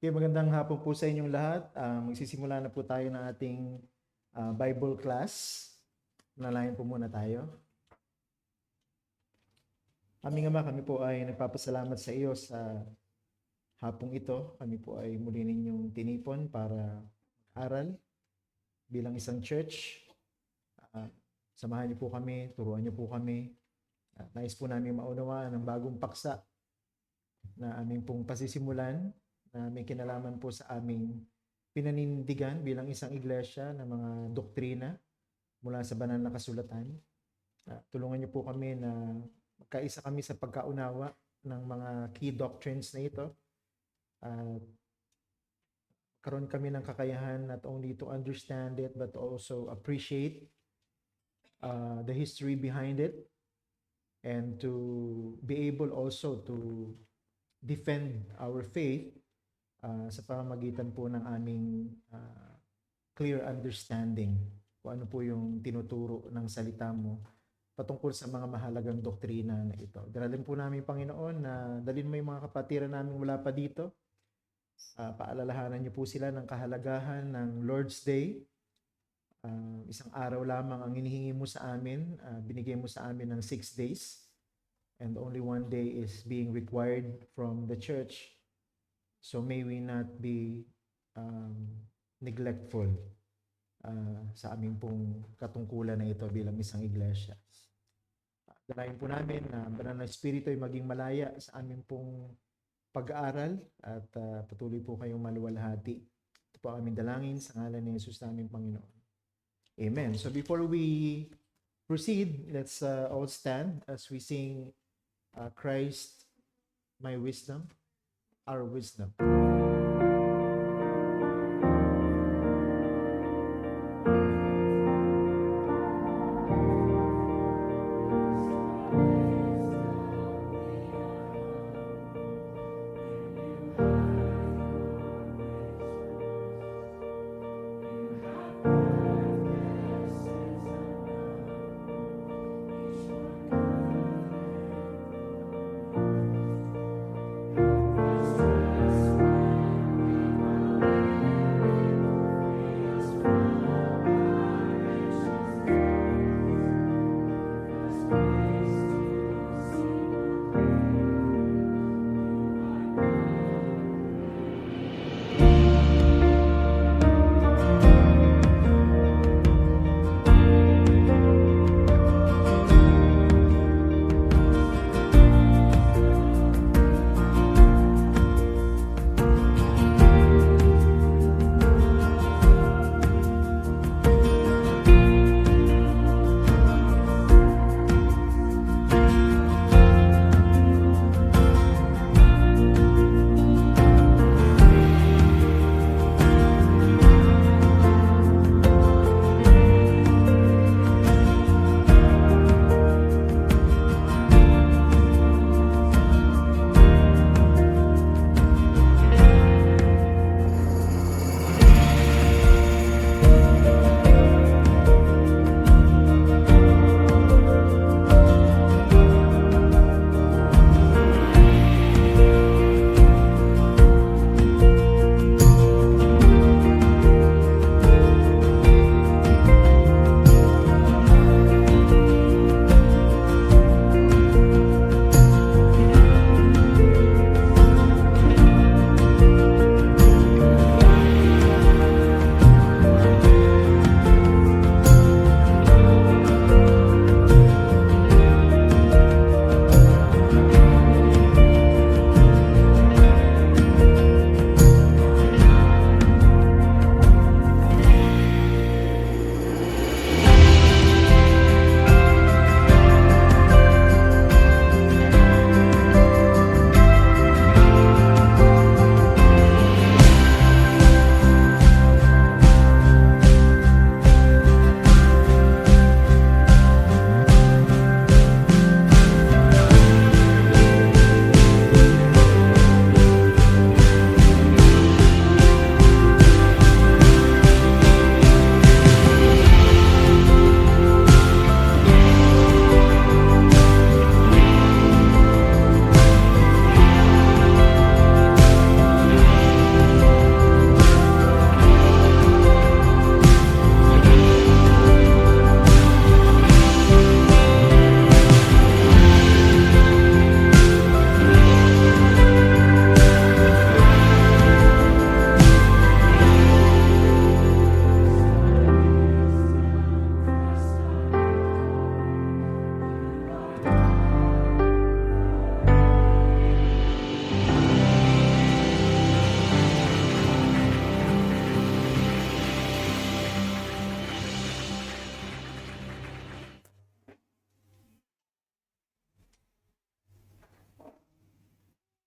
Okay, magandang hapon po sa inyong lahat. Magsisimula na po tayo ng ating Bible class. Nalayan po muna tayo. Aming Ama, kami po ay nagpapasalamat sa iyo sa hapong ito. Kami po ay muli ninyong tinipon para aral bilang isang church. Samahan niyo po kami, turuan niyo po kami. Nais po namin maunawaan ang bagong paksa na aming pong pasisimulan na may kinalaman po sa aming pinanindigan bilang isang iglesia ng mga doktrina mula sa banal na kasulatan. Tulungan niyo po kami na magkaisa kami sa pagkaunawa ng mga key doctrines na ito. Karoon kami ng kakayahan not only to understand it but also appreciate the history behind it and to be able also to defend our faith sa pamamagitan po ng aming clear understanding kung ano po yung tinuturo ng salita mo patungkol sa mga mahalagang doktrina na ito. Daralin po namin, Panginoon, na dalhin mo yung mga kapatiran namin mula pa dito. Paalalahanan niyo po sila ng kahalagahan ng Lord's Day. Isang araw lamang ang hinihingi mo sa amin. Binigay mo sa amin ng 6 days. And only 1 day is being required from the church. So may we not be neglectful sa aming pong katungkulan na ito bilang isang iglesia. Dalayan po namin na banal na Espiritu ay maging malaya sa aming pong pag-aaral at patuloy po kayong maluwalhati. Ito po ang aming dalangin sa ngalan ni Jesus naming Panginoon. Amen. So before we proceed, let's all stand as we sing Christ, my wisdom. Our wisdom.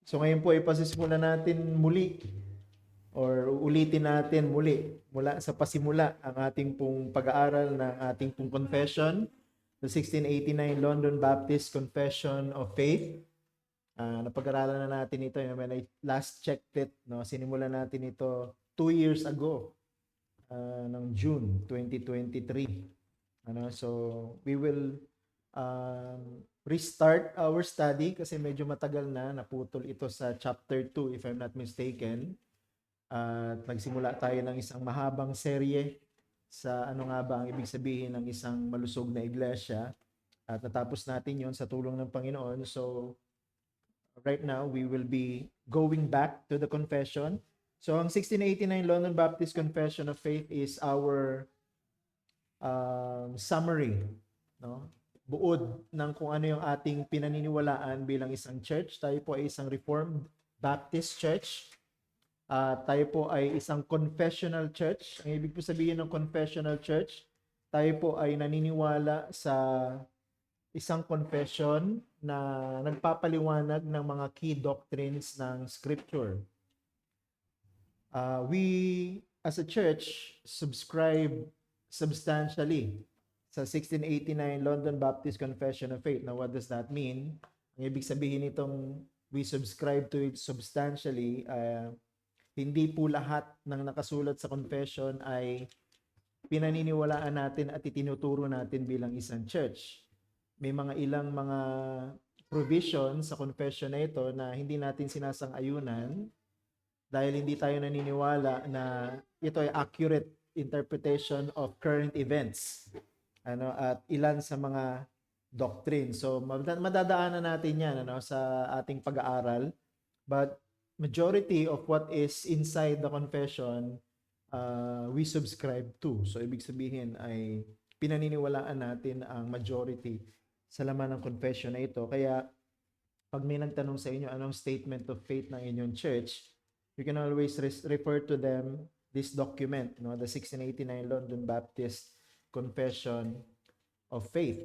So ngayon po ay pasisimulan natin muli or ulitin natin muli mula sa pasimula ang ating pong pag-aaral ng ating pong confession, the 1689 London Baptist Confession of Faith. Napag-aralan na natin ito when I last checked it, no? Sinimulan natin ito 2 years ago, ng June 2023. So we will restart our study kasi medyo matagal na, naputol ito sa chapter 2 if I'm not mistaken. At nagsimula tayo ng isang mahabang serye sa ano nga ba ang ibig sabihin ng isang malusog na iglesia. At natapos natin yon sa tulong ng Panginoon. So, right now, we will be going back to the confession. So, ang 1689 London Baptist Confession of Faith is our summary, no? Buod ng kung ano yung ating pinaniniwalaan bilang isang church. Tayo po ay isang Reformed Baptist Church. Tayo po ay isang confessional church. Ang ibig po sabihin ng confessional church, tayo po ay naniniwala sa isang confession na nagpapaliwanag ng mga key doctrines ng Scripture. We, as a church, subscribe substantially sa 1689 London Baptist Confession of Faith. Now, what does that mean? Ang ibig sabihin nitong we subscribe to it substantially, hindi po lahat ng nakasulat sa confession ay pinaniniwalaan natin at itinuturo natin bilang isang church. May mga ilang mga provisions sa confession na ito na hindi natin sinasang-ayunan dahil hindi tayo naniniwala na ito ay accurate interpretation of current events at ilan sa mga doctrine. So madadaanan natin yan sa ating pag-aaral, but majority of what is inside the confession, we subscribe to. So, ibig sabihin ay pinaniniwalaan natin ang majority sa laman ng confession na ito. Kaya, pag may nagtanong sa inyo anong statement of faith ng inyong church, you can always refer to them, this document, the 1689 London Baptist Confession of Faith.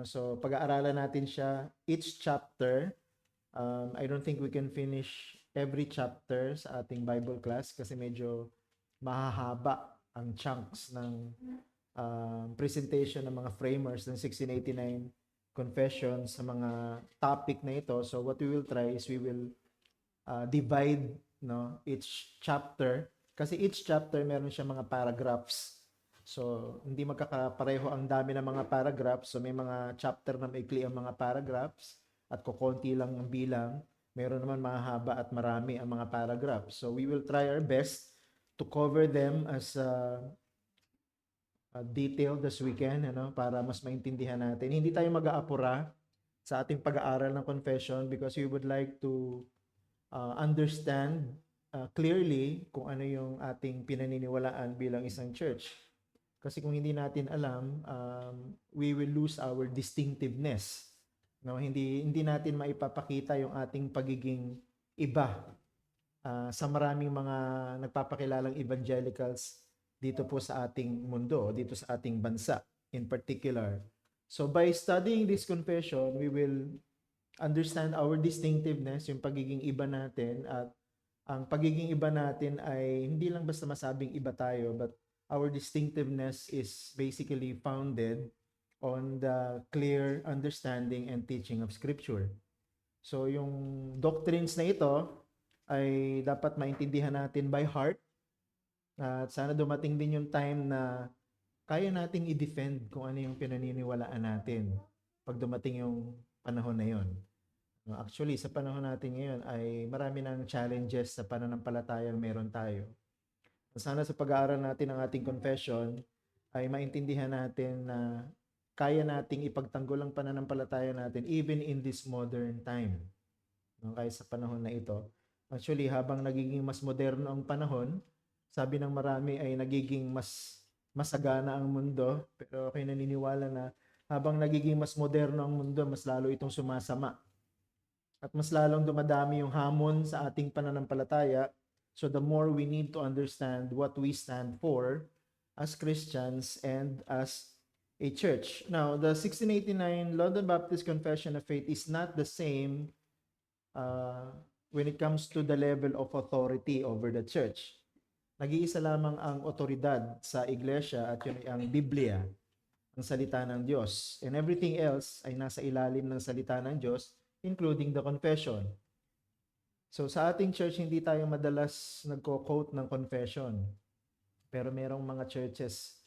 So, pag-aaralan natin siya, each chapter. I don't think we can finish every chapter sa ating Bible class kasi medyo mahahaba ang chunks ng presentation ng mga framers ng 1689 confession sa mga topic na ito. So what we will try is we will divide each chapter kasi each chapter meron siya mga paragraphs. So hindi magkakapareho ang dami ng mga paragraphs. So may mga chapter na maikli ang mga paragraphs at kukonti lang ang bilang. Meron naman mahaba at marami ang mga paragraphs. So we will try our best to cover them as detailed as we can, para mas maintindihan natin. Hindi tayo mag-aapura sa ating pag-aaral ng confession because we would like to understand clearly kung ano yung ating pinaniniwalaan bilang isang church. Kasi kung hindi natin alam, we will lose our distinctiveness. Hindi natin maipapakita yung ating pagiging iba sa maraming mga nagpapakilalang evangelicals dito po sa ating mundo, dito sa ating bansa in particular. So by studying this confession, we will understand our distinctiveness, yung pagiging iba natin, at ang pagiging iba natin ay hindi lang basta masabing iba tayo, but our distinctiveness is basically founded on the clear understanding and teaching of Scripture. So yung doctrines na ito ay dapat maintindihan natin by heart. At sana dumating din yung time na kaya nating i-defend kung ano yung pinaniniwalaan natin pag dumating yung panahon na yon. Actually, sa panahon natin ngayon ay marami ng challenges sa pananampalatayang meron tayo. Sana sa pag-aaral natin ng ating confession ay maintindihan natin na kaya nating ipagtanggol ang pananampalataya natin even in this modern time. Kahit sa panahon na ito. Actually, habang nagiging mas moderno ang panahon, sabi ng marami ay nagiging mas masagana ang mundo. Pero ako'y naniniwala na habang nagiging mas moderno ang mundo, mas lalo itong sumasama. At mas lalong dumadami yung hamon sa ating pananampalataya. So the more we need to understand what we stand for as Christians and as a church. Now, the 1689 London Baptist Confession of Faith is not the same when it comes to the level of authority over the church. Nag-iisa lamang ang otoridad sa iglesia at yun ay ang Biblia, ang salita ng Diyos. And everything else ay nasa ilalim ng salita ng Diyos, including the confession. So sa ating church, hindi tayo madalas nagko-quote ng confession. Pero merong mga churches,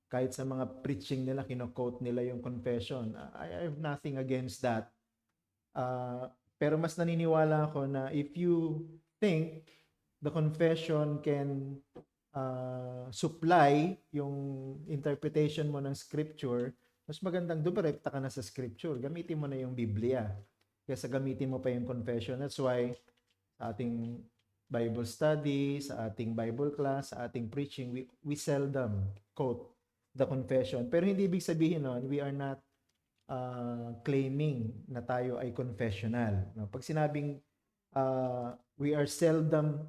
kahit sa mga preaching nila, kino-quote nila yung confession. I have nothing against that. Pero mas naniniwala ako na if you think the confession can supply yung interpretation mo ng scripture, mas magandang dumirekta ka na sa scripture. Gamitin mo na yung Biblia. Kaysa gamitin mo pa yung confession. That's why sa ating Bible study, sa ating Bible class, sa ating preaching, we seldom quote the confession. Pero hindi ibig sabihin nun, we are not claiming na tayo ay confessional. No? Pag sinabing we are seldom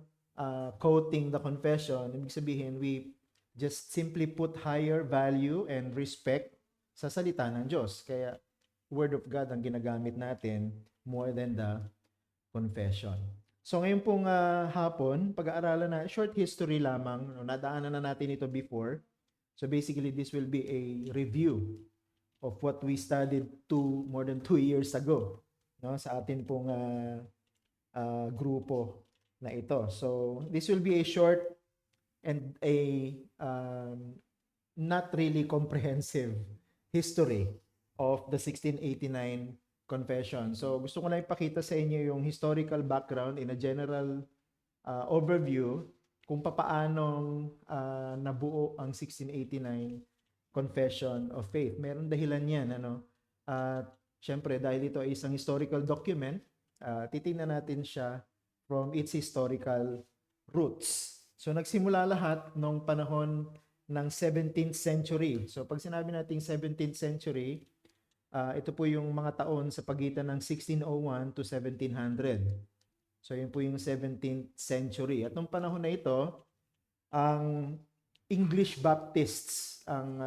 quoting the confession, ibig sabihin we just simply put higher value and respect sa salita ng Diyos. Kaya Word of God ang ginagamit natin more than the confession. So ngayon pong hapon, pag-aaralan na short history lamang, no, nadaanan na natin ito before. So basically this will be a review of what we studied more than 2 years ago, no, sa atin pong grupo na ito. So this will be a short and a not really comprehensive history of the 1689 confession. So gusto ko lang ipakita sa inyo yung historical background in a general overview kung papaanong nabuo ang 1689 Confession of Faith. Meron dahilan yan, ano? Syempre, dahil ito ay isang historical document, titingnan natin siya from its historical roots. So nagsimula lahat nung panahon ng 17th century. So pag sinabi nating 17th century, ito po yung mga taon sa pagitan ng 1601 to 1700. So yun po yung 17th century. At nung panahon na ito, ang English Baptists ang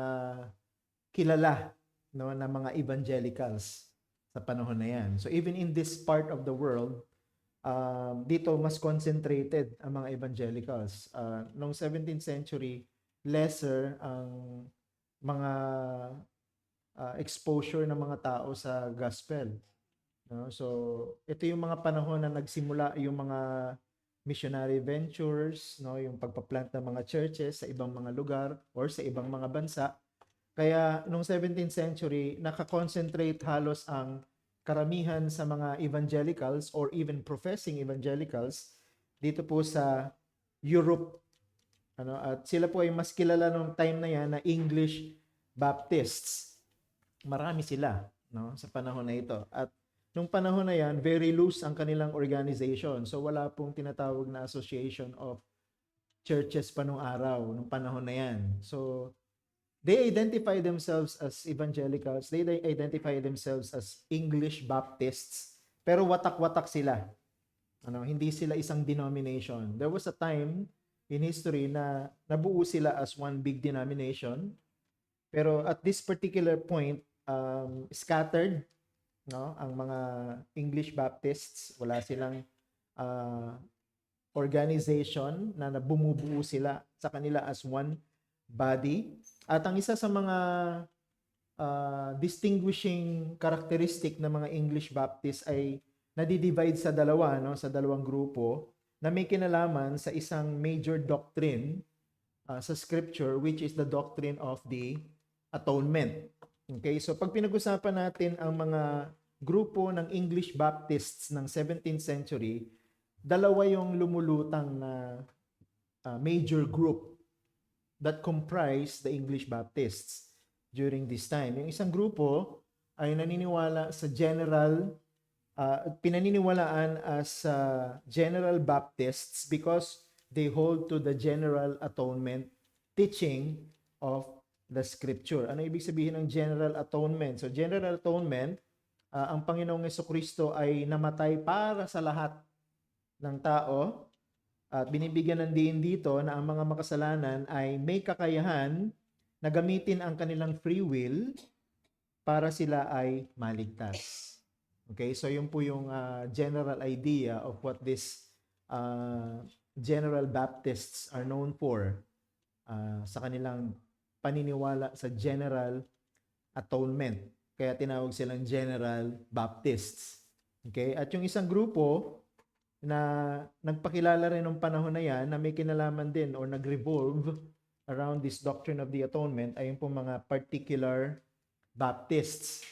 kilala, no, na mga evangelicals sa panahon na yan. So even in this part of the world, dito mas concentrated ang mga evangelicals. Noong 17th century, lesser ang mga exposure ng mga tao sa gospel. No? So ito yung mga panahon na nagsimula yung mga missionary ventures, no, yung pagpa-plant ng mga churches sa ibang mga lugar or sa ibang mga bansa. Kaya noong 17th century, nakakonsentrate halos ang karamihan sa mga evangelicals or even professing evangelicals dito po sa Europe. Ano, at sila po ay mas kilala noong time na yan na English Baptists. Marami sila, no, sa panahon na ito. At nung panahon na yan, very loose ang kanilang organization. So wala pong tinatawag na association of churches pa nung araw, nung panahon na yan. So they identify themselves as evangelicals. They identify themselves as English Baptists. Pero watak-watak sila. Ano, hindi sila isang denomination. There was a time in history na nabuo sila as one big denomination. Pero at this particular point, scattered, no, ang mga English Baptists, wala silang organization na bumubuo sila sa kanila as one body. At ang isa sa mga distinguishing characteristic ng mga English Baptists ay nadi-divide sa dalawa, no, sa dalawang grupo na may kinalaman sa isang major doctrine sa scripture, which is the doctrine of the atonement. Okay, so pag pinag-usapan natin ang mga grupo ng English Baptists ng 17th century, dalawa yung lumulutang na major group that comprise the English Baptists during this time. Yung isang grupo ay naniniwala sa pinaniniwalaan as General Baptists because they hold to the general atonement teaching of the scripture. Ano ibig sabihin ng general atonement? So general atonement, ang Panginoong Jesucristo ay namatay para sa lahat ng tao at binibigyan ng diin dito na ang mga makasalanan ay may kakayahan na gamitin ang kanilang free will para sila ay maligtas. Okay, so yun po yung general idea of what this General Baptists are known for sa kanilang paniniwala sa General Atonement. Kaya tinawag silang General Baptists. Okay, at yung isang grupo na nagpakilala rin ng panahon na yan na may kinalaman din or nag-revolve around this doctrine of the atonement ay yung po mga particular Baptists.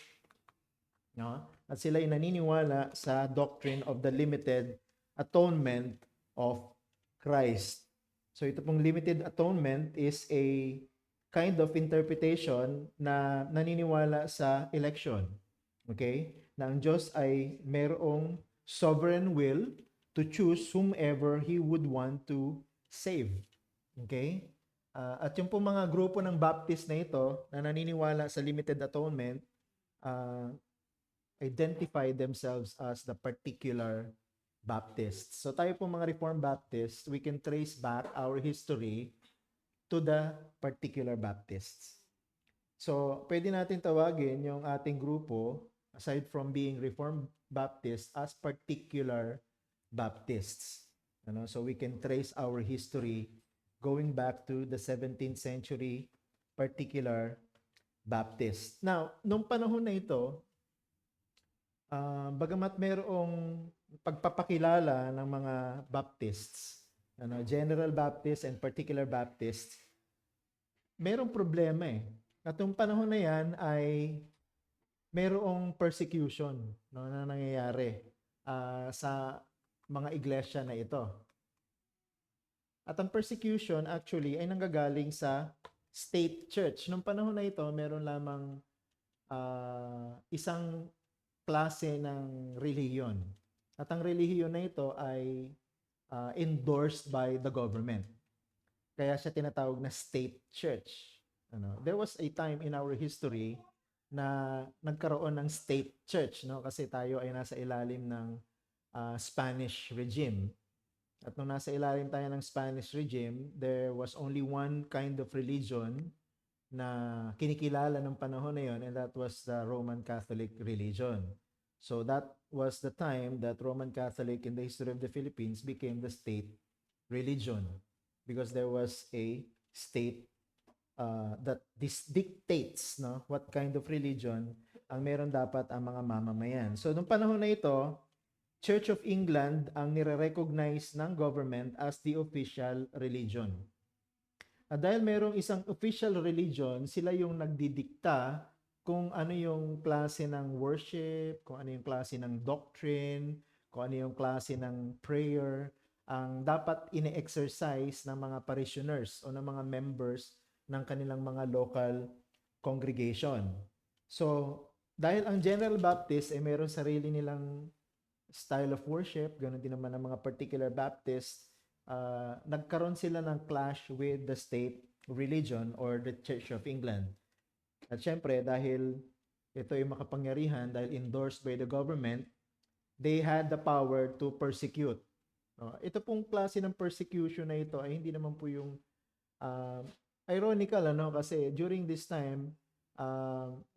No? At sila ay naniniwala sa doctrine of the limited atonement of Christ. So ito pong limited atonement is a kind of interpretation na naniniwala sa election. Okay? Na ang Diyos ay merong sovereign will to choose whomever He would want to save. Okay? At yung po mga grupo ng Baptist na ito na naniniwala sa limited atonement, identify themselves as the particular Baptists. So tayo po mga Reformed Baptists, we can trace back our history to the particular Baptists. So, pwede natin tawagin yung ating grupo, aside from being Reformed Baptist, as particular Baptists. So we can trace our history going back to the 17th century particular Baptist. Now, nung panahon na ito, bagamat mayroong pagpapakilala ng mga Baptists, General Baptist and Particular Baptist, mayroong problema eh. At yung panahon na yan ay mayroong persecution na nangyayari sa mga iglesia na ito. At ang persecution actually ay nanggagaling sa state church. Nung panahon na ito, meron lamang isang klase ng relihiyon. At ang relihiyon na ito ay endorsed by the government. Kaya siya tinatawag na state church. There was a time in our history na nagkaroon ng state church, kasi tayo ay nasa ilalim ng Spanish regime. At nung nasa ilalim tayo ng Spanish regime, there was only one kind of religion na kinikilala ng panahon na yon, and that was the Roman Catholic religion. So that was the time that Roman Catholic in the history of the Philippines became the state religion, because there was a state that this dictates what kind of religion ang meron dapat ang mga mamamayan. So nung panahon na ito, Church of England ang nire-recognize ng government as the official religion. At dahil merong isang official religion, sila yung nagdidikta kung ano yung klase ng worship, kung ano yung klase ng doctrine, kung ano yung klase ng prayer, ang dapat ine-exercise ng mga parishioners o ng mga members ng kanilang mga local congregation. So, dahil ang General Baptist ay meron sarili nilang style of worship, ganoon din naman ang mga particular Baptist, nagkaroon sila ng clash with the state religion or the Church of England. At syempre, dahil ito ay makapangyarihan, dahil endorsed by the government, they had the power to persecute. Ito pong klase ng persecution na ito ay hindi naman po yung ironical, kasi during this time,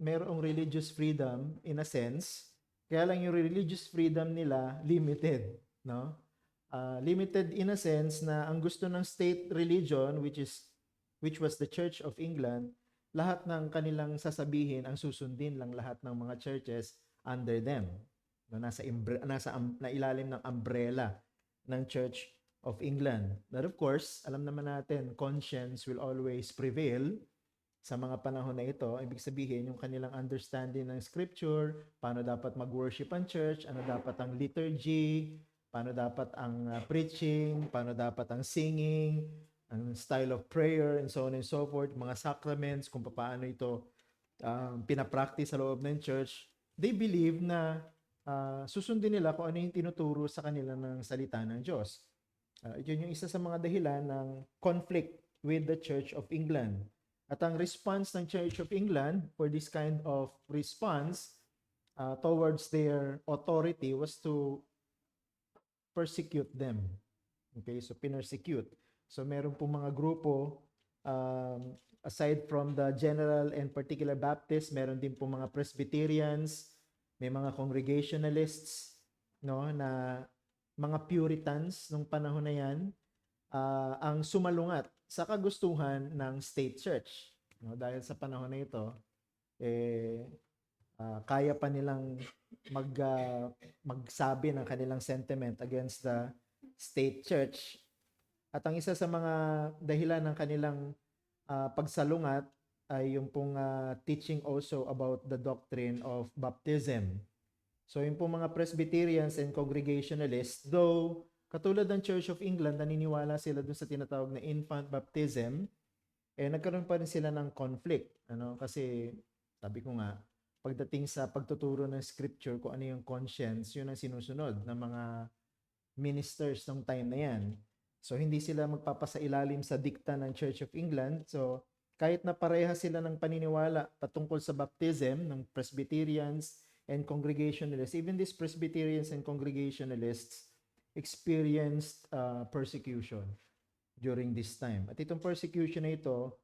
mayroong religious freedom in a sense, kaya lang yung religious freedom nila limited, limited in a sense na ang gusto ng state religion, which was the Church of England, lahat ng kanilang sasabihin ang susundin lang lahat ng mga churches under them. Nasa ilalim ng umbrella ng Church of England. But of course, alam naman natin, conscience will always prevail sa mga panahon na ito. Ibig sabihin, yung kanilang understanding ng scripture, paano dapat mag-worship ang church, ano dapat ang liturgy, paano dapat ang preaching, paano dapat ang singing, ang style of prayer, and so on and so forth, mga sacraments, kung paano ito pinapractice sa loob ng church. They believe na susundin nila kung ano yung tinuturo sa kanila ng salita ng Diyos. Yun yung isa sa mga dahilan ng conflict with the Church of England. At ang response ng Church of England for this kind of response towards their authority was to persecute them. Okay, so pinersecute. So meron pong mga grupo, aside from the General and Particular Baptist, meron din pong mga Presbyterians, may mga Congregationalists, no, na mga Puritans nung panahon na yan, ang sumalungat sa kagustuhan ng state church. No, dahil sa panahon na ito, kaya pa nilang magsabi ng kanilang sentiment against the state church. At ang isa sa mga dahilan ng kanilang pagsalungat ay yung pong teaching also about the doctrine of baptism. So yung pong mga Presbyterians and Congregationalists, though katulad ng Church of England, naniniwala sila dun sa tinatawag na infant baptism, nagkaroon pa rin sila ng conflict. Kasi sabi ko nga, pagdating sa pagtuturo ng scripture, kung ano yung conscience, yun ang sinusunod ng mga ministers ng time na yan. So hindi sila magpapasailalim sa dikta ng Church of England. So kahit na pareha sila ng paniniwala patungkol sa baptism ng Presbyterians and Congregationalists, even these Presbyterians and Congregationalists experienced persecution during this time. At itong persecution na ito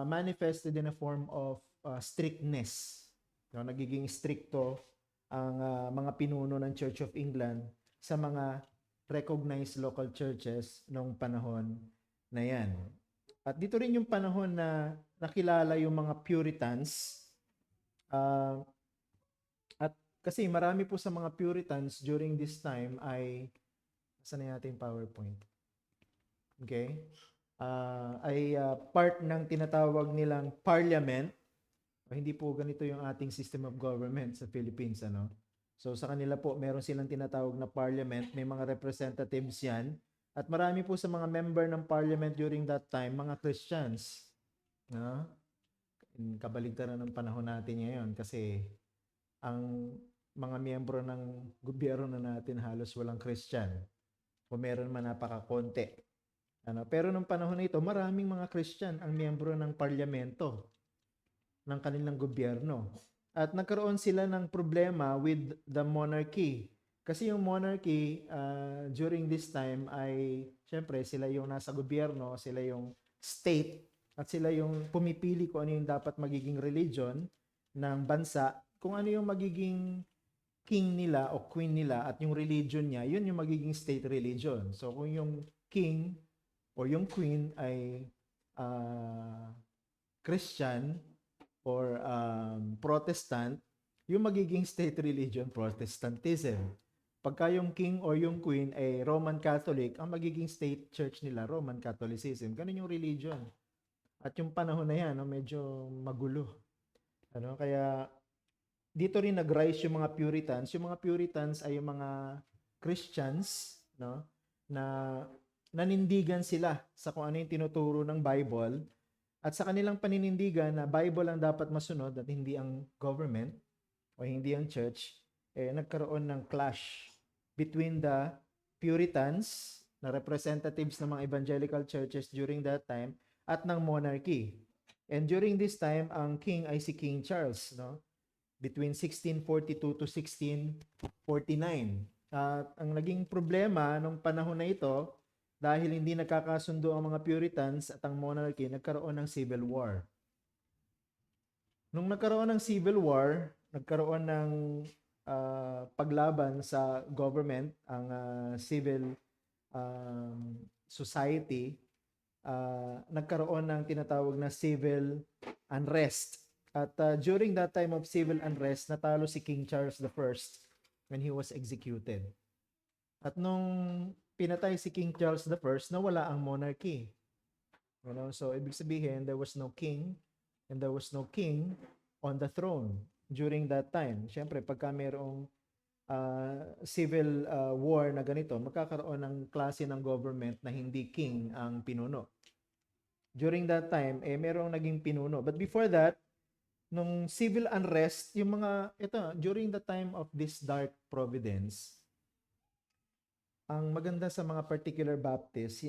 manifested in a form of strictness. Nagiging stricto ang mga pinuno ng Church of England sa mga recognized local churches noong panahon na yan. At dito rin yung panahon na nakilala yung mga Puritans. At kasi marami po sa mga Puritans during this time ay, saan na natin PowerPoint? Okay? Part ng tinatawag nilang parliament. Hindi po ganito yung ating system of government sa Philippines, So sa kanila po, meron silang tinatawag na parliament, may mga representatives yan. At marami po sa mga member ng parliament during that time, mga Christians. Kabaligtaran ng panahon natin ngayon kasi ang mga miyembro ng gobyerno natin halos walang Christian. O meron man napakakonti. Pero nung panahon na ito, maraming mga Christian ang miyembro ng parlamento ng kanilang gobyerno. At nagkaroon sila ng problema with the monarchy. Kasi yung monarchy during this time ay, syempre, sila yung nasa gobyerno, sila yung state, at sila yung pumipili kung ano yung dapat magiging religion ng bansa, kung ano yung magiging king nila o queen nila at yung religion niya, yun yung magiging state religion. So kung yung king o yung queen ay Christian or Protestant, yung magiging state religion, Protestantism. Pagka yung king or yung queen ay Roman Catholic, ang magiging state church nila, Roman Catholicism. Ganun yung religion. At yung panahon na yan, medyo magulo. Kaya dito rin nag-rise yung mga Puritans. Yung mga Puritans ay yung mga Christians, na nanindigan sila sa kung ano yung tinuturo ng Bible. At sa kanilang paninindigan na Bible ang dapat masunod at hindi ang government o hindi ang church, nagkaroon ng clash between the Puritans na representatives ng mga evangelical churches during that time at ng monarchy. And during this time, ang king ay si King Charles, between 1642 to 1649. At ang naging problema nung panahon na ito, dahil hindi nagkakasundo ang mga Puritans at ang monarchy, nagkaroon ng civil war. Nung nagkaroon ng civil war, nagkaroon ng paglaban sa government, ang civil society, nagkaroon ng tinatawag na civil unrest. At during that time of civil unrest, natalo si King Charles I when he was executed. At nung pinatay si King Charles I, nawala ang monarchy. So ibig sabihin, there was no king and there was no king on the throne during that time. Siyempre, pagka mayroong civil war na ganito, magkakaroon ng klase ng government na hindi king ang pinuno. During that time, mayroong naging pinuno. But before that, nung civil unrest, during the time of this dark providence, ang maganda sa mga particular Baptist,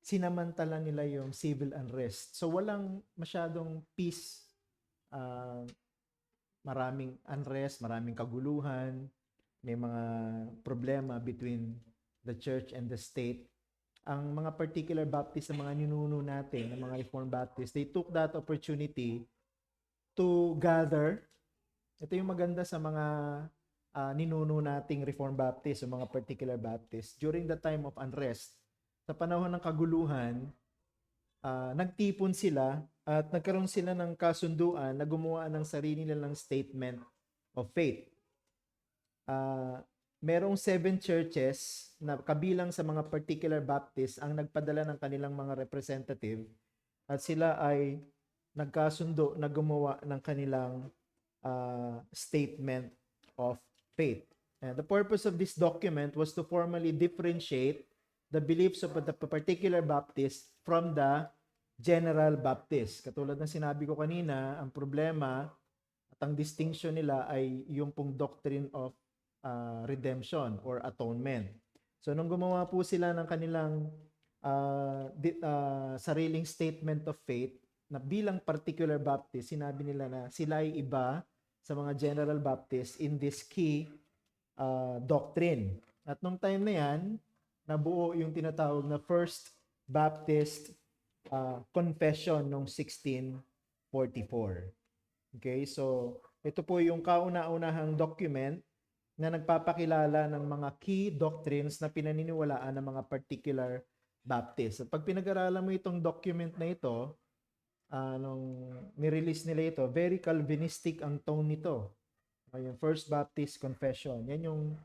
sinamantala nila yung civil unrest. So walang masyadong peace, maraming unrest, maraming kaguluhan, may mga problema between the church and the state. Ang mga particular Baptist, ang mga ninuno natin, ng mga Reformed Baptist, they took that opportunity to gather. Ito yung maganda sa mga ninuno nating Reformed Baptist o mga particular Baptist. During the time of unrest, sa panahon ng kaguluhan, nagtipon sila at nagkaroon sila ng kasunduan na gumawa ng sarili nilang statement of faith. Merong 7 churches na kabilang sa mga particular Baptist ang nagpadala ng kanilang mga representative at sila ay nagkasundo na gumawa ng kanilang statement of faith. And the purpose of this document was to formally differentiate the beliefs of the particular Baptist from the general Baptist. Katulad ng sinabi ko kanina, ang problema at ang distinction nila ay yung pong doctrine of redemption or atonement. So nung gumawa po sila ng kanilang sariling statement of faith na bilang particular Baptist, sinabi nila na sila ay iba sa mga general Baptist in this key doctrine. At nung time na yan, nabuo yung tinatawag na First Baptist Confession noong 1644. Okay, so ito po yung kauna-unahang document na nagpapakilala ng mga key doctrines na pinaniniwalaan ng mga particular Baptist. At pag pinag-aralan mo itong document na ito, nung nirelease nila ito, very Calvinistic ang tone nito. Yung First Baptist Confession. Yan yung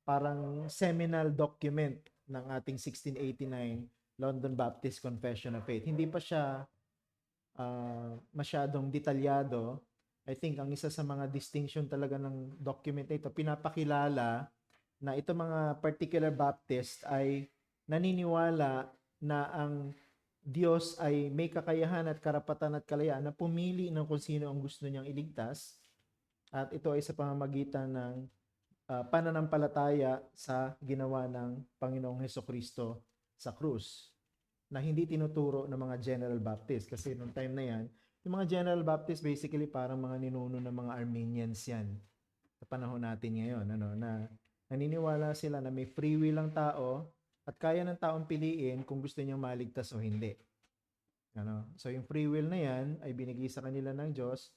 parang seminal document ng ating 1689 London Baptist Confession of Faith. Hindi pa siya masyadong detalyado. I think ang isa sa mga distinction talaga ng document na ito, pinapakilala na ito mga particular Baptist ay naniniwala na ang Diyos ay may kakayahan at karapatan at kalayaan na pumili ng kung sino ang gusto niyang iligtas. At ito ay sa pamamagitan ng pananampalataya sa ginawa ng Panginoong Hesukristo sa krus, na hindi tinuturo ng mga General Baptist. Kasi noong time na yan, yung mga General Baptist basically parang mga ninuno ng mga Armenians yan sa panahon natin ngayon, na naniniwala sila na may free will ang tao at kaya ng taong piliin kung gusto niyang maligtas o hindi. So yung free will na yan ay binigay sa kanila ng Diyos,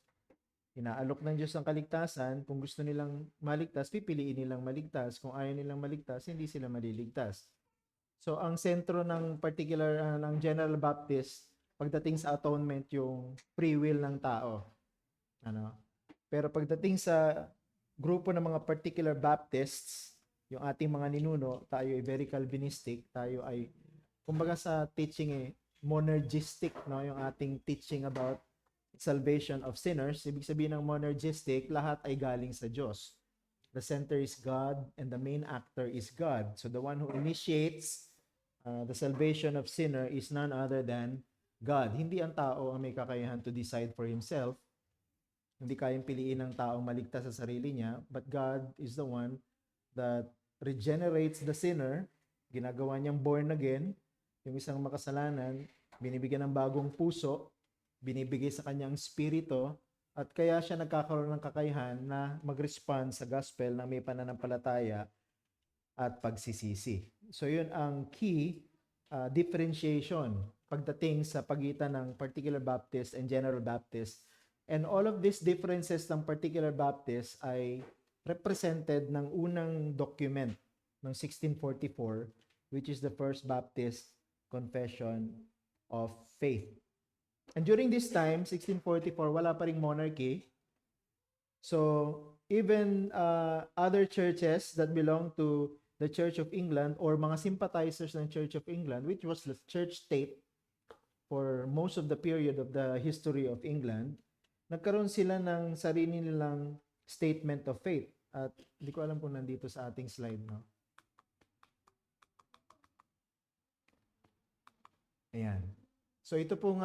inaalok ng Diyos ang kaligtasan. Kung gusto nilang maligtas, pipiliin nilang maligtas. Kung ayaw nilang maligtas, hindi sila maliligtas. So ang sentro ng particular ng General Baptist pagdating sa atonement yung free will ng tao. Pero pagdating sa grupo ng mga particular Baptists, yung ating mga ninuno, tayo ay very Calvinistic, tayo ay kumbaga sa teaching monergistic, yung ating teaching about salvation of sinners. Ibig sabihin ng monergistic, lahat ay galing sa Diyos. The center is God and the main actor is God. So the one who initiates the salvation of sinner is none other than God. Hindi ang tao ang may kakayahan to decide for himself. Hindi kayang piliin ng taong maligtas sa sarili niya, but God is the one that regenerates the sinner, ginagawa niyang born again, yung isang makasalanan, binibigyan ng bagong puso, binibigay sa kanyang spirito, at kaya siya nagkakaroon ng kakayahan na mag-respond sa gospel na may pananampalataya at pagsisisi. So yun ang key differentiation pagdating sa pagitan ng particular Baptist and General Baptist. And all of these differences ng particular Baptist ay represented ng unang document ng 1644, which is the First Baptist Confession of Faith. And during this time, 1644, wala pa ring monarchy. So even other churches that belong to the Church of England or mga sympathizers ng Church of England, which was the church state for most of the period of the history of England, nagkaroon sila ng sarili nilang statement of faith. At hindi ko alam kung nandito sa ating slide, no? Ayan. So ito pong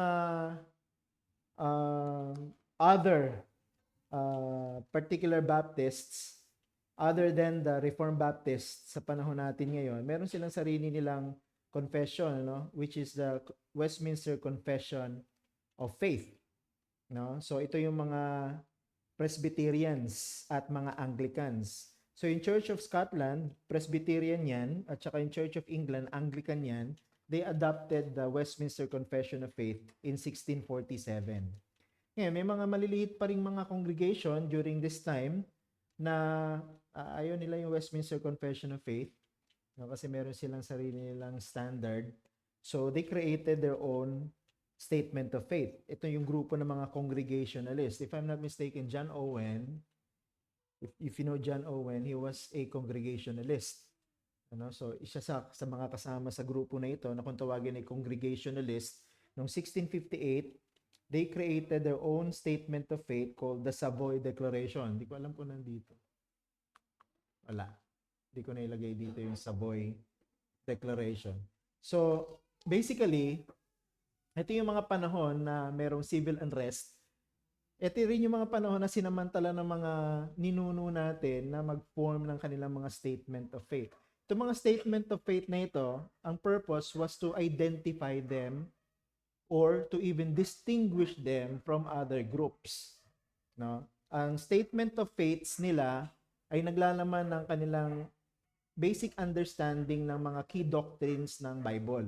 other particular Baptists, other than the Reformed Baptists sa panahon natin ngayon, meron silang sarili nilang confession, which is the Westminster Confession of Faith. So ito yung mga Presbyterians at mga Anglicans. So yung Church of Scotland, Presbyterian yan, at saka yung Church of England, Anglican yan. They adopted the Westminster Confession of Faith in 1647. Ngayon, may mga maliliit pa ring mga congregation during this time na ayaw nila yung Westminster Confession of Faith, no, kasi meron silang sarili nilang standard. So they created their own statement of faith. Ito yung grupo ng mga Congregationalist. If I'm not mistaken, John Owen, if you know John Owen, he was a Congregationalist. Ano? So isa sa mga kasama sa grupo na ito na kung tawagin ay Congregationalist, noong 1658, they created their own statement of faith called the Savoy Declaration. Hindi ko alam kung nandito. Wala. Hindi ko na ilagay dito yung Savoy Declaration. So, basically, ito yung mga panahon na merong civil unrest. Ito rin yung mga panahon na sinamantala ng mga ninuno natin na mag-form ng kanilang mga statement of faith. Itong mga statement of faith na ito, ang purpose was to identify them or to even distinguish them from other groups. No? Ang statement of faiths nila ay naglalaman ng kanilang basic understanding ng mga key doctrines ng Bible.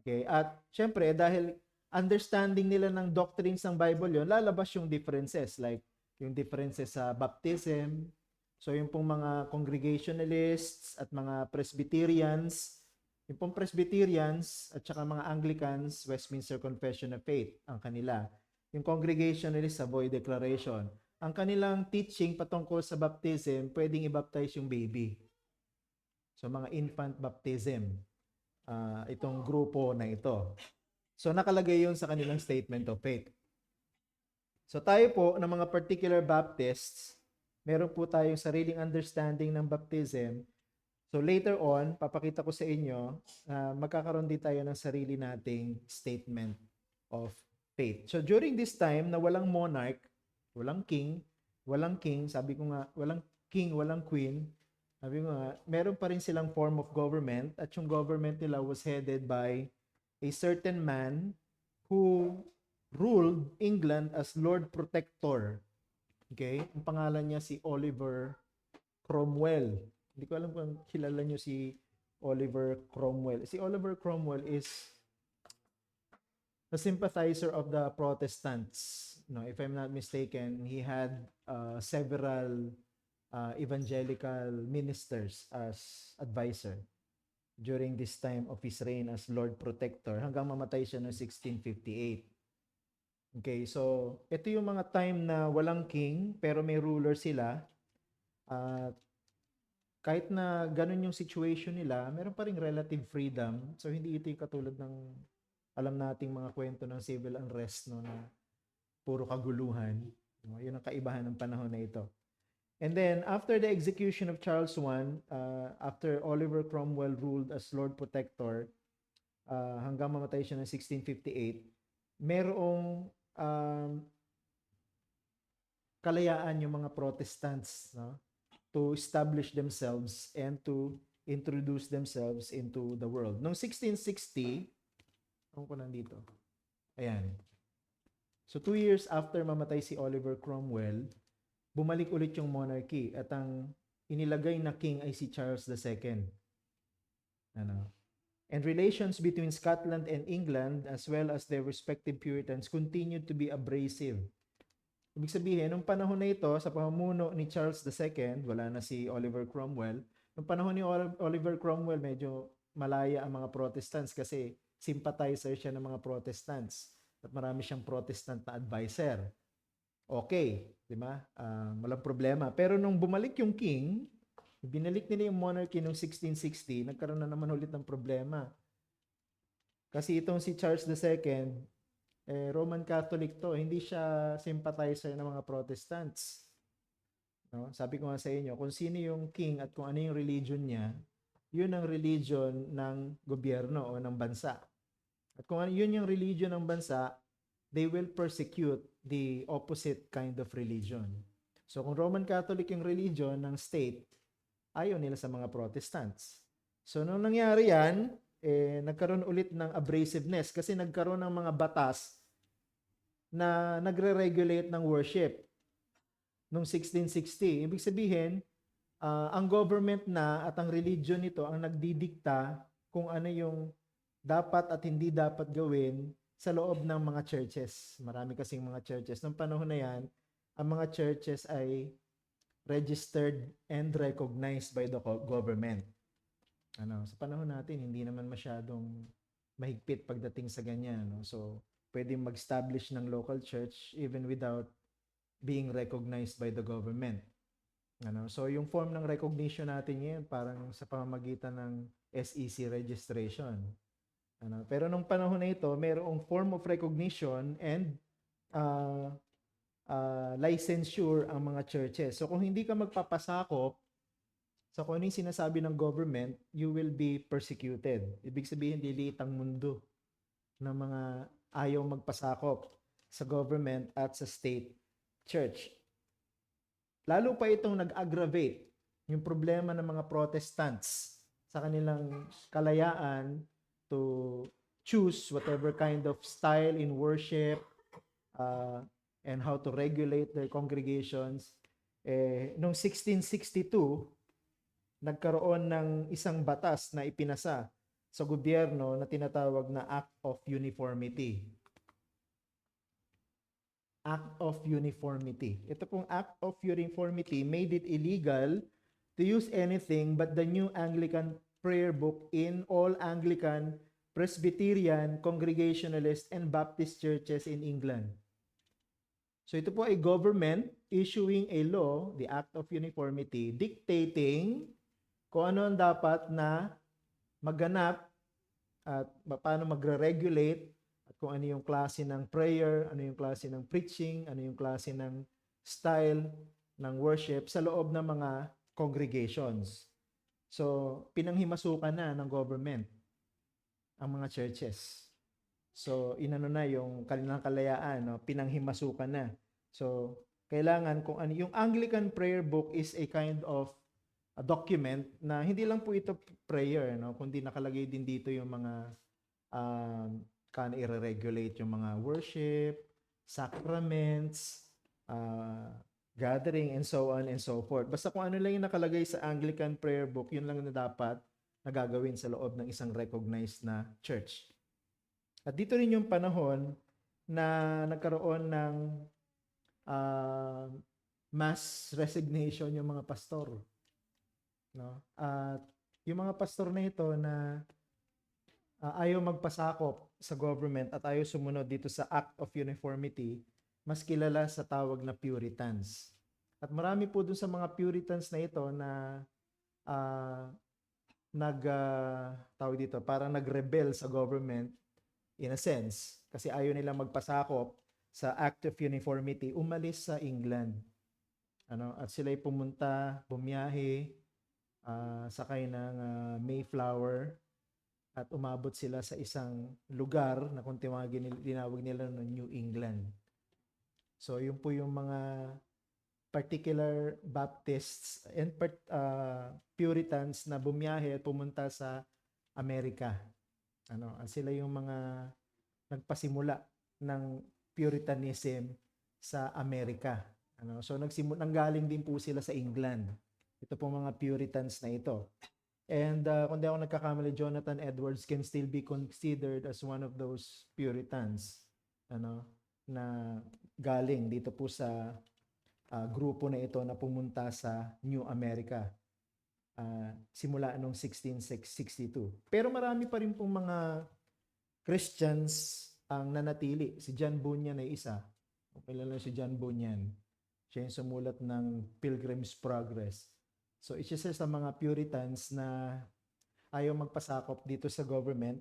Okay? At syempre, dahil understanding nila ng doctrines ng Bible yon, lalabas yung differences, like yung differences sa baptism. So yung pong mga Congregationalists at mga Presbyterians, yung pong Presbyterians at saka mga Anglicans, Westminster Confession of Faith, ang kanila. Yung Congregationalists, Savoy Declaration. Ang kanilang teaching patungkol sa baptism, pwedeng i-baptize yung baby. So mga infant baptism, itong grupo na ito. So nakalagay yun sa kanilang statement of faith. So tayo po ng mga particular Baptists, meron po tayong sariling understanding ng baptism. So later on, papakita ko sa inyo, magkakaroon din tayo ng sarili nating statement of faith. So during this time na walang monarch, walang king, sabi ko nga, walang king, walang queen, sabi ko nga, meron pa rin silang form of government at yung government nila was headed by a certain man who ruled England as Lord Protector. Okay? Ang pangalan niya si Oliver Cromwell. Hindi ko alam kung kilala niyo si Oliver Cromwell. Si Oliver Cromwell is a sympathizer of the Protestants. No, if I'm not mistaken, he had several evangelical ministers as advisor during this time of his reign as Lord Protector hanggang mamatay siya noong 1658. Okay, so ito yung mga time na walang king pero may ruler sila. Kahit na ganun yung situation nila, meron pa ring relative freedom. So hindi ito yung katulad ng alam nating mga kwento ng civil unrest, no, na puro kaguluhan. No, yun ang kaibahan ng panahon na ito. And then after the execution of Charles I, after Oliver Cromwell ruled as Lord Protector, hanggang mamatay siya ng 1658, merong kalayaan yung mga Protestants, no, to establish themselves and to introduce themselves into the world. Noong 1660, ano ko nandito? Ayan. So 2 years after mamatay si Oliver Cromwell, bumalik ulit yung monarchy at ang inilagay na king ay si Charles II. Ano? And relations between Scotland and England as well as their respective Puritans continued to be abrasive. Ibig sabihin, nung panahon na ito, sa pamumuno ni Charles II, wala na si Oliver Cromwell, nung panahon ni Oliver Cromwell, medyo malaya ang mga Protestants kasi sympathizer siya ng mga Protestants at marami siyang Protestant na advisor. Okay, di ba? Walang problema. Pero nung bumalik yung king, binalik nila yung monarchy noong 1660, nagkaroon na naman ulit ng problema. Kasi itong si Charles II, Roman Catholic to, hindi siya sympathizer ng mga Protestants. No? Sabi ko nga sa inyo, kung sino yung king at kung ano yung religion niya, yun ang religion ng gobyerno o ng bansa. At kung yun yung religion ng bansa, they will persecute the opposite kind of religion. So kung Roman Catholic yung religion ng state, ayaw nila sa mga Protestants. So nung nangyari yan, nagkaroon ulit ng abrasiveness kasi nagkaroon ng mga batas na nagre-regulate ng worship noong 1660. Ibig sabihin, ang government na at ang religion nito ang nagdidikta kung ano yung dapat at hindi dapat gawin sa loob ng mga churches. Marami kasing mga churches. Noong panahon na yan, ang mga churches ay registered and recognized by the government. Sa panahon natin, hindi naman masyadong mahigpit pagdating sa ganyan. So, pwedeng mag-establish ng local church even without being recognized by the government. So, yung form ng recognition natin ngayon, parang sa pamamagitan ng SEC registration. Pero nung panahon na ito, mayroong form of recognition and licensure ang mga churches. So, kung hindi ka magpapasakop sa kung ano yung sinasabi ng government, you will be persecuted. Ibig sabihin, liliit ang mundo ng mga ayaw magpasakop sa government at sa state church. Lalo pa itong nag-aggravate yung problema ng mga Protestants sa kanilang kalayaan to choose whatever kind of style in worship and how to regulate their congregations. Noong 1662, nagkaroon ng isang batas na ipinasa sa gobyerno na tinatawag na Act of Uniformity. Act of Uniformity. Ito pong Act of Uniformity made it illegal to use anything but the New Anglican Prayer Book in all Anglican, Presbyterian, Congregationalist, and Baptist churches in England. So ito po ay government issuing a law, the Act of Uniformity, dictating kung ano ang dapat na maganap at paano magre-regulate at kung ano yung klase ng prayer, ano yung klase ng preaching, ano yung klase ng style ng worship sa loob ng mga congregations. So, pinanghimasukan na ng government ang mga churches. So, inano na yung kanilang kalayaan, pinanghimasukan na. So, kailangan kung ano, yung Anglican Prayer Book is a kind of a document na hindi lang po ito prayer, kundi nakalagay din dito yung mga i-regulate yung mga worship, sacraments, gathering, and so on and so forth. Basta kung ano lang yung nakalagay sa Anglican Prayer Book, yun lang na dapat na gagawin sa loob ng isang recognized na church. At dito rin yung panahon na nagkaroon ng mass resignation yung mga pastor. At yung mga pastor na ito na ayaw magpasakop sa government at ayaw sumunod dito sa Act of Uniformity, mas kilala sa tawag na Puritans. At marami po dun sa mga Puritans na ito na tawag dito, parang nag-rebel sa government in a sense kasi ayaw nila magpasakop sa Act of Uniformity, umalis sa England. At sila'y pumunta, bumiyahe, sakay ng Mayflower at umabot sila sa isang lugar na kung tinawag nila ng New England. So, yun po yung mga particular Baptists and Puritans na bumiyahe at pumunta sa Amerika. At sila yung mga nagpasimula ng Puritanism sa Amerika. So, nanggaling din po sila sa England. Ito po mga Puritans na ito. And kung di ako nagkakamali, Jonathan Edwards can still be considered as one of those Puritans na galing dito po sa grupo na ito na pumunta sa New America simula noong 1662. Pero marami pa rin pong mga Christians ang nanatili. Si John Bunyan ay isa. Kilala si John Bunyan. Siya yung sumulat ng Pilgrim's Progress. So, isa sa mga Puritans na ayaw magpasakop dito sa government,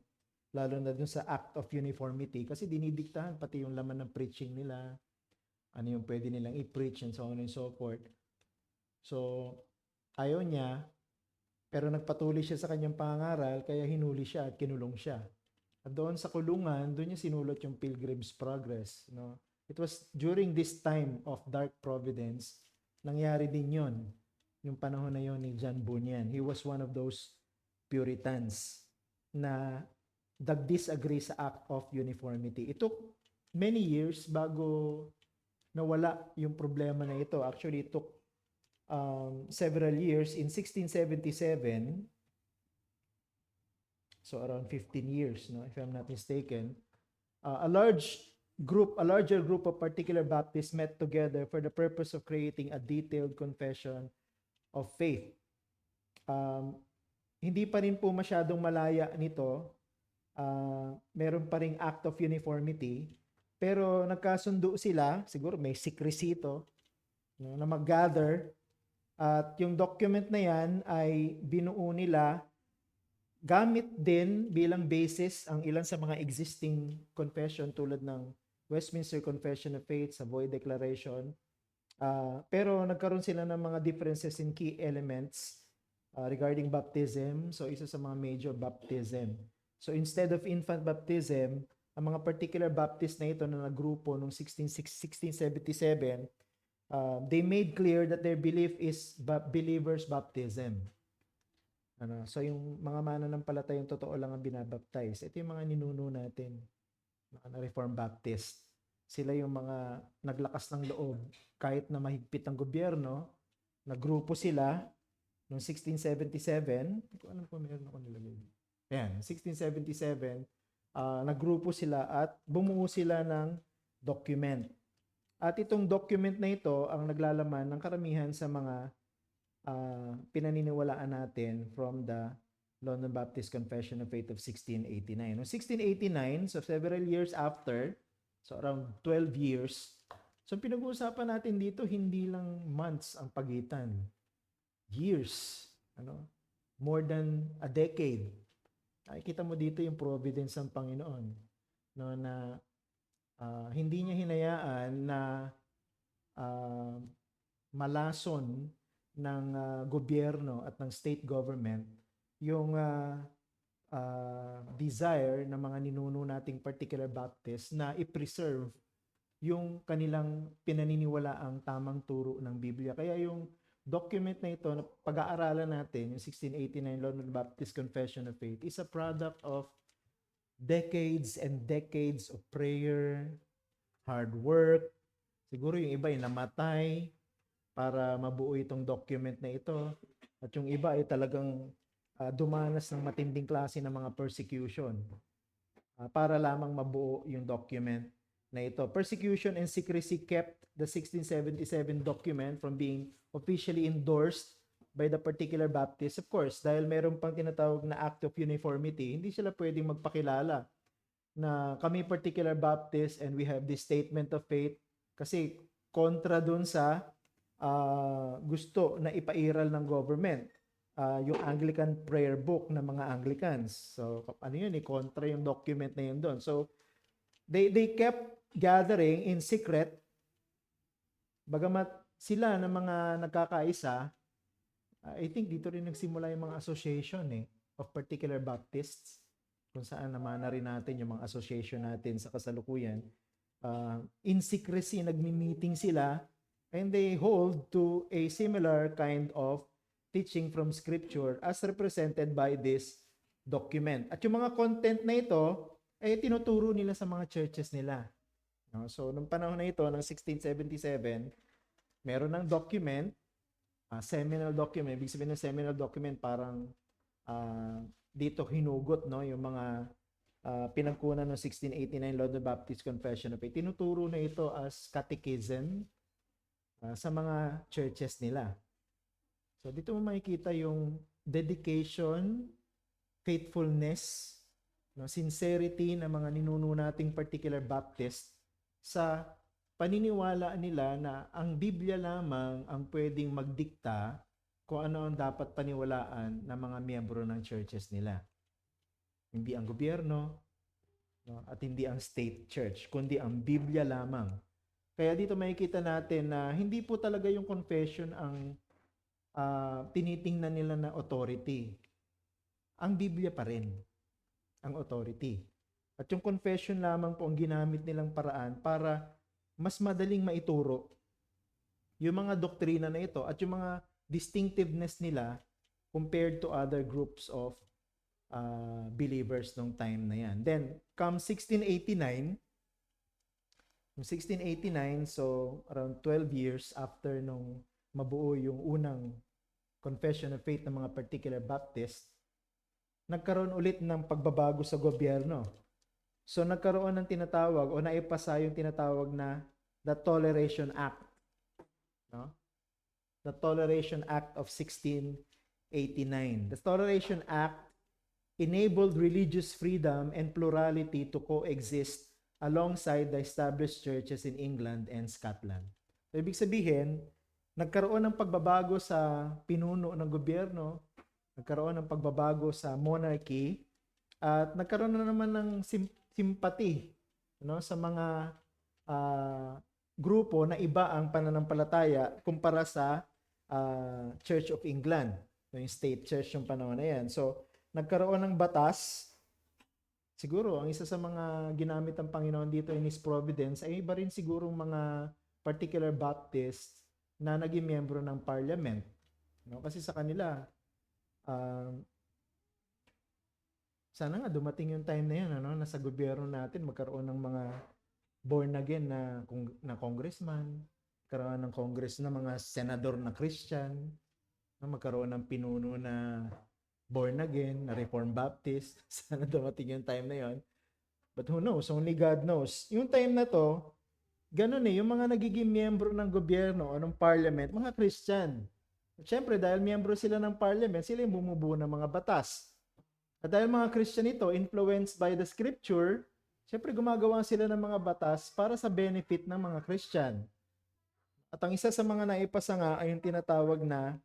lalo na dun sa Act of Uniformity, kasi dinidiktahan pati yung laman ng preaching nila, ano yung pwede nilang i-preach and so on and so forth. So, ayaw niya, pero nagpatuloy siya sa kanyang pangangaral, kaya hinuli siya at kinulong siya. At doon sa kulungan, doon niya sinulat yung Pilgrim's Progress. It was during this time of dark providence, nangyari din yon. Yung panahon na yon ni John Bunyan. He was one of those Puritans na nag-disagree sa Act of Uniformity. It took many years bago nawala yung problema na ito. Actually, it took several years. In 1677, so around 15 years, if I'm not mistaken, a larger group of particular Baptists met together for the purpose of creating a detailed confession of faith. Hindi pa rin po masyadong malaya nito. Meron pa ring act of uniformity, pero nagkasundo sila, siguro may secrecy ito, no, na mag-gather, at yung document na yan ay binuo nila gamit din bilang basis ang ilan sa mga existing confession tulad ng Westminster Confession of Faith, Savoy Declaration. Pero nagkaroon sila ng mga differences in key elements regarding baptism. So isa sa mga major baptism. So instead of infant baptism, ang mga particular Baptist na ito na nagrupo noong 1677, they made clear that their belief is believer's baptism. So yung mga mananampalatayang totoo lang ang binabaptize. Ito yung mga ninuno natin, mga Reformed Baptist. Sila yung mga naglakas ng loob kahit na mahigpit ang gobyerno. Nagrupo sila noong 1677. Hindi ko alam kung meron ako nilagay. Ayan, 1677, nagrupo sila at bumuo sila ng document. At itong document na ito ang naglalaman ng karamihan sa mga pinaniniwalaan natin from the London Baptist Confession of Faith of 1689. Noong 1689, so several years after, so around 12 years, so pinag-uusapan natin dito, hindi lang months ang pagitan. Years. More than a decade. Nakikita mo dito yung providence ng Panginoon, no, na hindi niya hinayaan na malason ng gobyerno at ng state government yung desire ng mga ninuno nating particular Baptist na i-preserve yung kanilang pinaniniwalaang tamang turo ng Biblia. Kaya yung document na ito, na pag-aaralan natin, yung 1689 London Baptist Confession of Faith, is a product of decades and decades of prayer, hard work. Siguro yung iba ay namatay para mabuo itong document na ito. At yung iba ay talagang dumanas ng matinding klase ng mga persecution para lamang mabuo yung document na ito. Persecution and secrecy kept the 1677 document from being officially endorsed by the particular Baptist. Of course, dahil meron pang tinatawag na act of uniformity, hindi sila pwedeng magpakilala na kami particular Baptist and we have this statement of faith kasi kontra dun sa gusto na ipairal ng government. Yung Anglican prayer book ng mga Anglicans. So, ano yun, kontra yung document na yun doon. So, they kept gathering in secret. Bagamat sila ng mga nagkakaisa, I think dito rin nagsimula yung mga association of particular Baptists, kung saan naman na rin natin yung mga association natin sa kasalukuyan. In secrecy, nagmi-meeting sila and they hold to a similar kind of teaching from Scripture as represented by this document. At yung mga content na ito, ay tinuturo nila sa mga churches nila. So, nung panahon na ito, ng 1677, meron ng document, seminal document. Ibig sabihin ng seminal document, parang dito hinugot yung mga pinagkunan ng 1689 London Baptist Confession of Faith. Tinuturo na ito as catechism sa mga churches nila. So, dito mo makikita yung dedication, faithfulness, sincerity ng mga ninuno nating particular Baptist sa paniniwala nila na ang Biblia lamang ang pwedeng magdikta kung ano ang dapat paniwalaan ng mga miyembro ng churches nila. Hindi ang gobyerno, at hindi ang state church, kundi ang Biblia lamang. Kaya dito makikita natin na hindi po talaga yung confession ang tinitingnan nila na authority. Ang Biblia pa rin ang authority. At yung confession lamang po ang ginamit nilang paraan para mas madaling maituro yung mga doktrina na ito at yung mga distinctiveness nila compared to other groups of believers nung time na yan. Then, come 1689, so around 12 years after nung mabuo yung unang confession of faith ng mga particular Baptist, nagkaroon ulit ng pagbabago sa gobyerno. So nagkaroon ng tinatawag o naipasa yung tinatawag na the Toleration Act, no? The Toleration Act of 1689. The Toleration Act enabled religious freedom and plurality to coexist alongside the established churches in England and Scotland. So, ibig sabihin, nagkaroon ng pagbabago sa pinuno ng gobyerno, nagkaroon ng pagbabago sa monarchy, at nagkaroon na naman ng simpati, no, sa mga grupo na iba ang pananampalataya kumpara sa Church of England, yung state church yung panahon na yan. So, nagkaroon ng batas. Siguro, ang isa sa mga ginamit ng Panginoon dito in His Providence ay iba rin siguro mga particular Baptists na naging miyembro ng parliament. No? Kasi sa kanila, sana nga dumating yung time na yun, ano, nasa gobyerno natin magkaroon ng mga born again na congressman, magkaroon ng congress na mga senador na Christian, magkaroon ng pinuno na born again, na Reformed Baptist. Sana dumating yung time na yon. But who knows? Only God knows. Yung time na to, ganun yung mga nagiging miyembro ng gobyerno o ng parliament, mga Christian. At syempre, dahil miyembro sila ng parliament, sila yung bumubuo ng mga batas. At dahil mga Christian ito, influenced by the scripture, syempre gumagawa sila ng mga batas para sa benefit ng mga Christian. At ang isa sa mga naipasa nga ay yung tinatawag na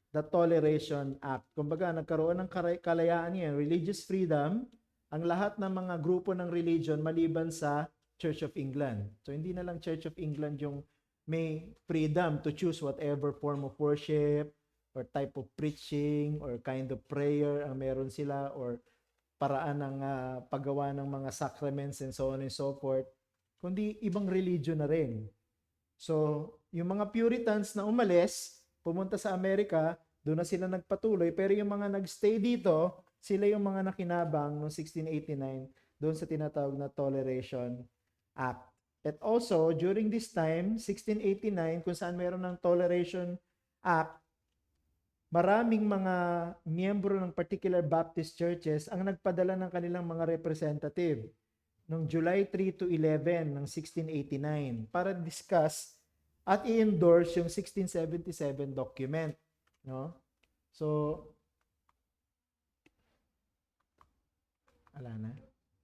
the Toleration Act. Kumbaga, nagkaroon ng kalayaan yan, religious freedom, ang lahat ng mga grupo ng religion maliban sa Church of England. So, hindi na lang Church of England yung may freedom to choose whatever form of worship, or type of preaching, or kind of prayer ang meron sila, or paraan ng paggawa ng mga sacraments and so on and so forth, kundi ibang religion na rin. So, yung mga Puritans na umalis, pumunta sa Amerika, doon na sila nagpatuloy, pero yung mga nagstay dito, sila yung mga nakinabang noong 1689 doon sa tinatawag na Toleration Act. At also, during this time, 1689, kung saan meron ng Toleration Act, maraming mga miyembro ng particular Baptist churches ang nagpadala ng kanilang mga representative noong July 3 to 11 ng 1689 para discuss at i-endorse yung 1677 document, no? So, ala na.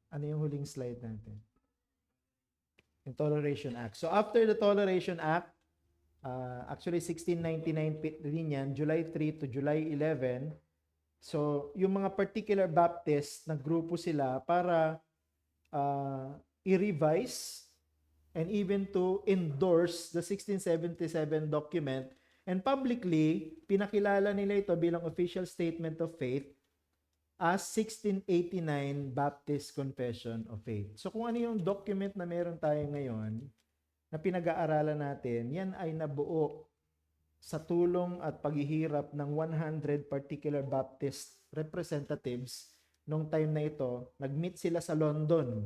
Ano yung huling slide natin? Yung Toleration Act. So, after the Toleration Act, actually 1699 rin yan, July 3 to July 11. So, yung mga particular Baptist na grupo sila para i-revise and even to endorse the 1677 document, and publicly, pinakilala nila ito bilang official statement of faith as 1689 Baptist Confession of Faith. So, kung ano yung document na meron tayo ngayon, na pinag-aaralan natin, yan ay nabuo sa tulong at paghihirap ng 100 particular Baptist representatives nung time na ito. Nag-meet sila sa London.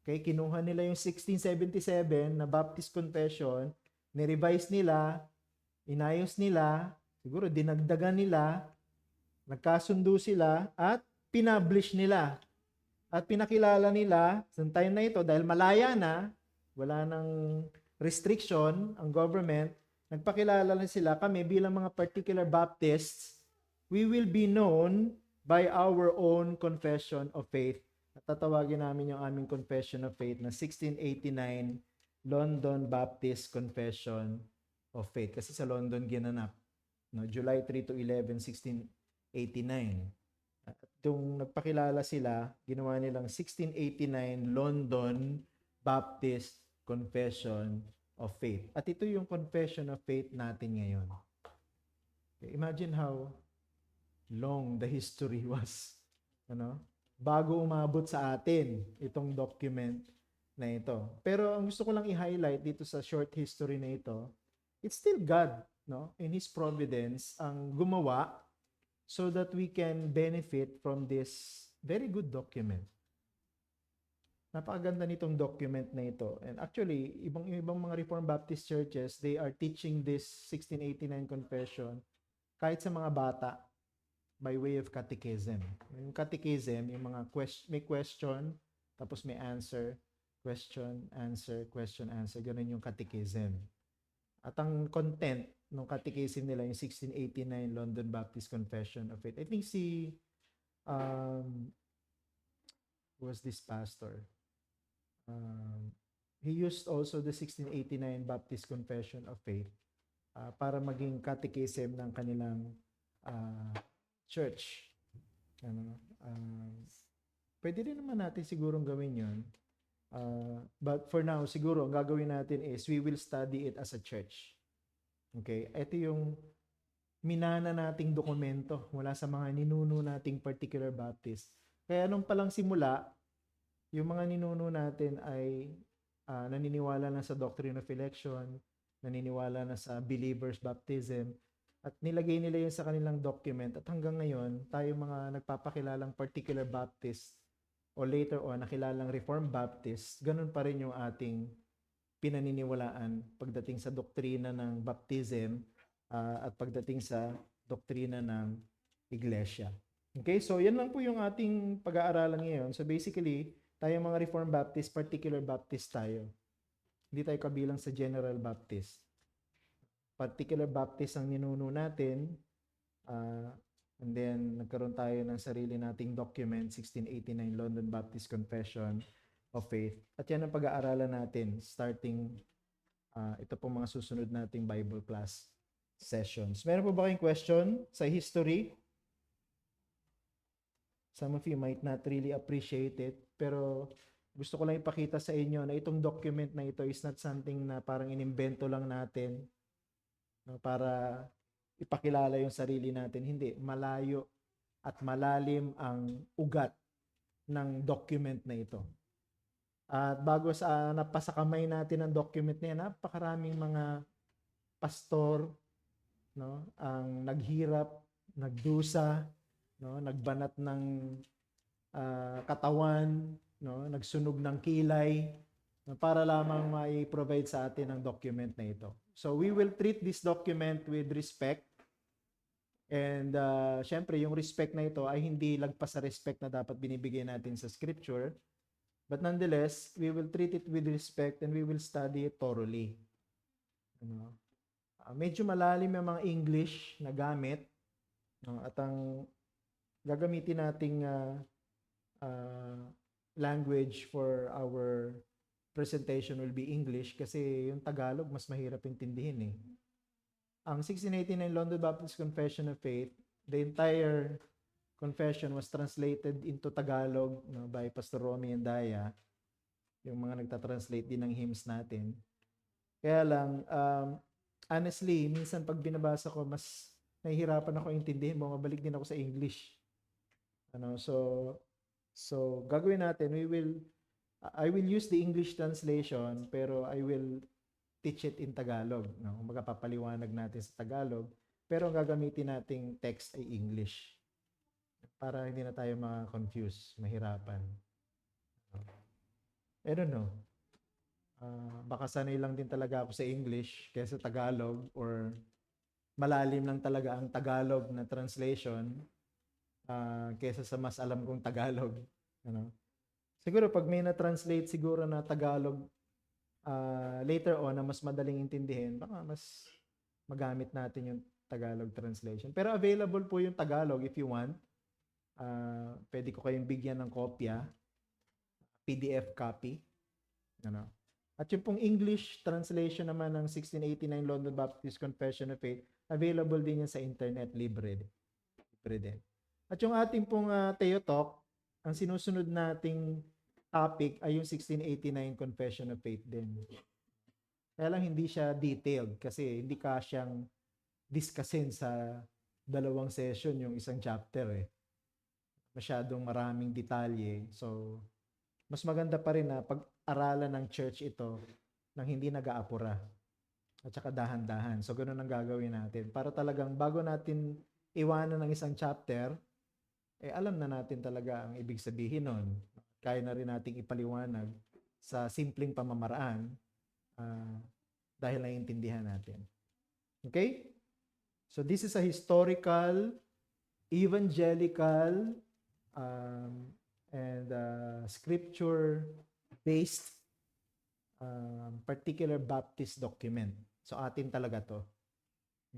Okay, kinuha nila yung 1677 na Baptist Confession, ni-revise nila, inayos nila, siguro dinagdagan nila, nagkasundo sila, at pinablish nila. At pinakilala nila sa time na ito, dahil malaya na, wala nang restriction ang government, nagpakilala na sila, kami bilang mga particular Baptists, we will be known by our own confession of faith. At tatawagin namin yung aming confession of faith na 1689 London Baptist Confession of Faith. Kasi sa London ginanap, no? July 3 to 11, 1689. At yung nagpakilala sila, ginawa nilang 1689 London Baptist Confession of Faith. At ito yung confession of faith natin ngayon. Okay, imagine how long the history was. Ano? Bago umabot sa atin itong document na ito. Pero ang gusto ko lang i-highlight dito sa short history na ito, it's still God, no? In His providence ang gumawa so that we can benefit from this very good document. Napakaganda nitong document na ito. And actually, ibang mga Reformed Baptist churches, they are teaching this 1689 confession kahit sa mga bata by way of catechism. Yung catechism, yung mga may question Tapos may answer, question, answer, question, answer. Ganun yung catechism. At ang content ng catechism nila, yung 1689 London Baptist Confession of Faith. I think who was this pastor? He used also the 1689 Baptist Confession of Faith para maging catechism ng kanilang church. Pwede rin naman natin sigurong gawin yun. But for now, siguro, ang gagawin natin is we will study it as a church. Okay? Ito yung minana nating dokumento mula sa mga ninuno nating particular Baptist. Kaya nung palang simula, yung mga ninuno natin ay naniniwala na sa doctrine of election, naniniwala na sa believer's baptism, at nilagay nila yun sa kanilang document. At hanggang ngayon, tayo mga nagpapakilalang particular Baptist o later on nakilalang Reformed Baptist, ganun pa rin yung ating pinaniniwalaan pagdating sa doktrina ng baptism at pagdating sa doktrina ng iglesia. Okay, so yan lang po yung ating pag-aaralan ngayon. So basically, tayo mga Reformed Baptist, particular Baptist tayo. Hindi tayo kabilang sa General Baptist. Particular Baptist ang ninuno natin. And then, nagkaroon tayo ng sarili nating document, 1689 London Baptist Confession of Faith. At yan ang pag-aaralan natin starting ito po mga susunod nating Bible class sessions. Meron po ba kayong question sa history? Some of you might not really appreciate it, pero gusto ko lang ipakita sa inyo na itong document na ito is not something na parang inimbento lang natin para ipakilala yung sarili natin. Hindi, malayo at malalim ang ugat ng document na ito. At bago sa napasakamay natin ang document na yan, napakaraming mga pastor ang naghirap, nagdusa, nagbanat ng katawan, nagsunog ng kilay, para lamang mai-provide sa atin ang document na ito. So we will treat this document with respect. And syempre, yung respect na ito ay hindi lagpas sa respect na dapat binibigay natin sa scripture. But nonetheless, we will treat it with respect and we will study it thoroughly. Medyo malalim yung mga English na gamit. At ang gagamitin nating language for our presentation will be English kasi yung Tagalog mas mahirap intindihin eh. Ang 1689 London Baptist Confession of Faith, the entire confession was translated into Tagalog by Pastor Romy and Daya, yung mga nagtatranslate din ng hymns natin. Kaya lang, honestly, minsan pag binabasa ko, mas nahihirapan ako intindihin, bumabalik din ako sa English. So gagawin natin, I will use the English translation, pero I will teach it in Tagalog. Magpapaliwanag natin sa Tagalog, pero ang gagamitin nating text ay English. Para hindi na tayo ma-confuse, mahirapan. I don't know. Baka sanay lang din talaga ako sa English kaysa Tagalog, or malalim lang talaga ang Tagalog na translation kaysa sa mas alam kong Tagalog. Siguro pag may na-translate siguro na Tagalog later on na mas madaling intindihin, baka mas magamit natin yung Tagalog translation. Pero available po yung Tagalog if you want. Pwede ko kayong bigyan ng kopya, PDF copy. At yung pong English translation naman ng 1689 London Baptist Confession of Faith, available din yan sa internet, libre din. At yung ating pong Theotalk, ang sinusunod nating topic ay yung 1689 Confession of Faith din. Kaya lang hindi siya detailed kasi hindi kasyang discussin sa dalawang session yung isang chapter eh. Masyadong maraming detalye. So, mas maganda pa rin na pag-aralan ng church ito nang hindi nag-aapura. At saka dahan-dahan. So, ganun ang gagawin natin. Para talagang bago natin iwanan ng isang chapter, alam na natin talaga ang ibig sabihin nun. Kaya na rin nating ipaliwanag sa simpleng pamamaraan dahil naiintindihan natin. Okay? So, this is a historical, evangelical, and scripture-based particular Baptist document. So atin talaga to.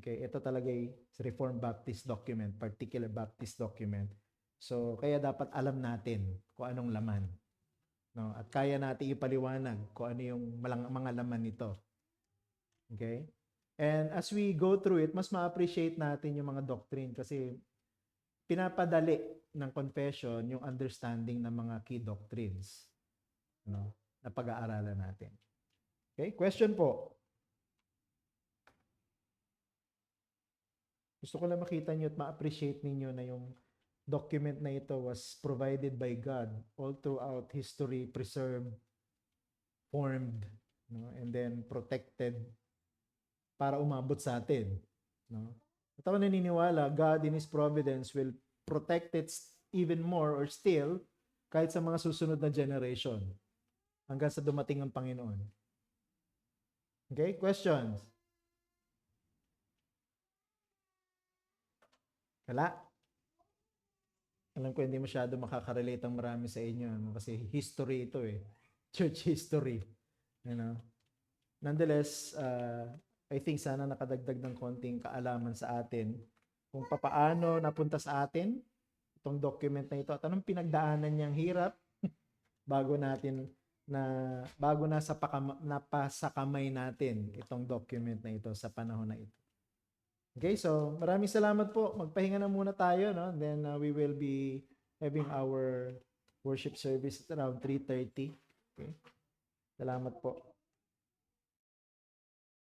Okay, ito talaga ay Reformed Baptist document, particular Baptist document. So kaya dapat alam natin kung anong laman. No? At kaya natin ipaliwanag kung ano yung mga laman nito. Okay? And as we go through it, mas ma-appreciate natin yung mga doctrine kasi pinapadali ng confession yung understanding ng mga key doctrines, no, na pag-aaralan natin. Okay? Question po. Gusto ko lang makita nyo at ma-appreciate ninyo na yung document na ito was provided by God all throughout history, preserved, formed, no, and then protected para umabot sa atin. No? At ako naniniwala, God in His providence will protect it even more or still kahit sa mga susunod na generation hanggang sa dumating ang Panginoon. Okay? Questions? Wala? Alam ko hindi masyado makaka-relate ang marami sa inyo kasi history ito eh. Church history. You know? Nonetheless, I think sana nakadagdag ng konting kaalaman sa atin kung papaano napunta sa atin itong document na ito at anong pinagdaanan niyang hirap bago napasa kamay natin itong document na ito sa panahon na ito. Okay, so maraming salamat po. Magpahinga na muna tayo, no? Then we will be having our worship service at around 3:30. Okay. Salamat po.